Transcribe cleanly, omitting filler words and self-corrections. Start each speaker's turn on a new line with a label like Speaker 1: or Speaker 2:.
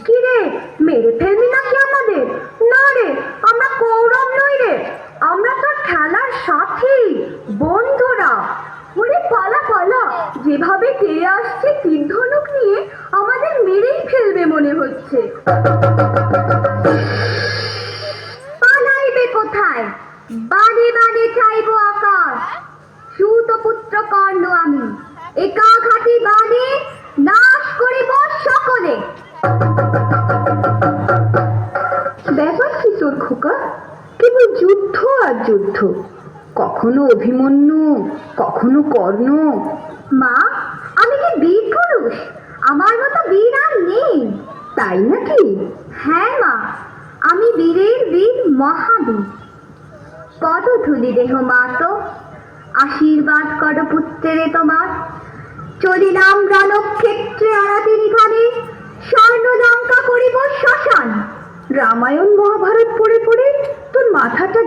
Speaker 1: কি রে, মেরে ফেলবি নাকি আমাদের? না রে, আমরা কৌরব নই রে, আমরা তোর খেলার সাথী, বন্ধুরা। ওরে পালা পালা, যেভাবে তেড়ে আসছে তীর ধনুক নিয়ে আমাদের মেরেই ফেলবে মনে হচ্ছে। পালাইবে কোথায়? বানে বানে চাইবো আকাশ। সুতপুত্র কর্ণ আমি, একা ঘাটি বানে নাশ করিব সকলে। ব্যাপার কি তোর খোকা? কেবল যুদ্ধ আর যুদ্ধ, কখনো অভিমন্যু, কখনো কর্ণ। মা, আমি কি বীর পুরুষ? আমার মতো বীর আর নেই। তাই নাকি? হ্যাঁ মা, আমি বীরের বীর মহাবীর। পদধূলি দেহ মাতো, আশীর্বাদ কর পুত্রেরে তোমার। চলিলাম রণক্ষেত্রে আরাতে নিধনে, স্বর্ণ লঙ্কা করিব শ্মশান। রামায়ণ মহাভারত পড়ে পড়ে তোর মাথাটা